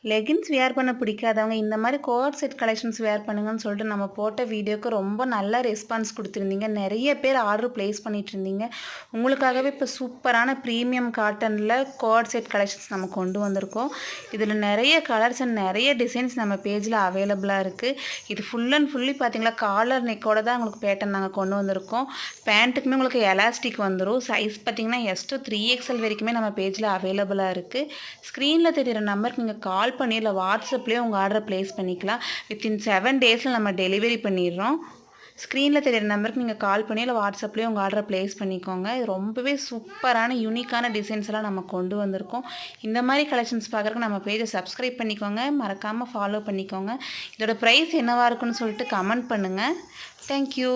Leggings wear பண்ண பிடிக்காதவங்க இந்த மாதிரி கோட் செட் கலெக்ஷன்ஸ் வியர் பண்ணுங்கன்னு சொல்லிட்டு நம்ம போட்ட வீடியோக்கு ரொம்ப நல்ல ரெஸ்பான்ஸ் கொடுத்துருந்தீங்க. நிறைய பேர் ஆர்டர் ப்ளேஸ் பண்ணிட்டு இருந்தீங்க. உங்களுக்காகவே இப்போ சூப்பரான ப்ரீமியம் காட்டனில் கோட் செட் கலெக்ஷன்ஸ் நம்ம கொண்டு வந்திருக்கோம். இதில் நிறைய கலர்ஸ் அண்ட் நிறைய டிசைன்ஸ் நம்ம பேஜில் அவைலபிளாக இருக்குது. இது ஃபுல் அண்ட் ஃபுல்லி பார்த்தீங்களா காலர் நெக்கோட தான் உங்களுக்கு பேட்டர்ன் நாங்கள் கொண்டு வந்திருக்கோம். பேண்ட்டுக்குமே உங்களுக்கு எலாஸ்டிக் வந்துடும். சைஸ் பார்த்தீங்கன்னா S to 3XL வரைக்குமே நம்ம பேஜில் அவைலபிளாக இருக்குது. ஸ்க்ரீனில் தெரிகிற நம்பருக்கு நீங்கள் கால் பண்ணி இல்லை வாட்ஸ்அப்லேயே உங்கள் ஆர்டரை ப்ளேஸ் பண்ணிக்கலாம். வித்தின் 7 டேஸில் நம்ம டெலிவரி பண்ணிடுறோம். ஸ்க்ரீனில் தெரிகிற நம்பருக்கு நீங்கள் கால் பண்ணி இல்லை வாட்ஸ்அப்லேயே உங்கள் ஆர்டரை ப்ளேஸ் பண்ணிக்கோங்க. இது ரொம்பவே சூப்பரான யூனிக்கான டிசைன்ஸ் எல்லாம் நம்ம கொண்டு வந்திருக்கோம். இந்த மாதிரி கலெக்ஷன்ஸ் பார்க்குறதுக்கு நம்ம பேஜை சப்ஸ்கிரைப் பண்ணிக்கோங்க, மறக்காமல் ஃபாலோ பண்ணிக்கோங்க. இதோட ப்ரைஸ் என்னவாக இருக்குன்னு சொல்லிட்டு கமெண்ட் பண்ணுங்கள். தேங்க்யூ.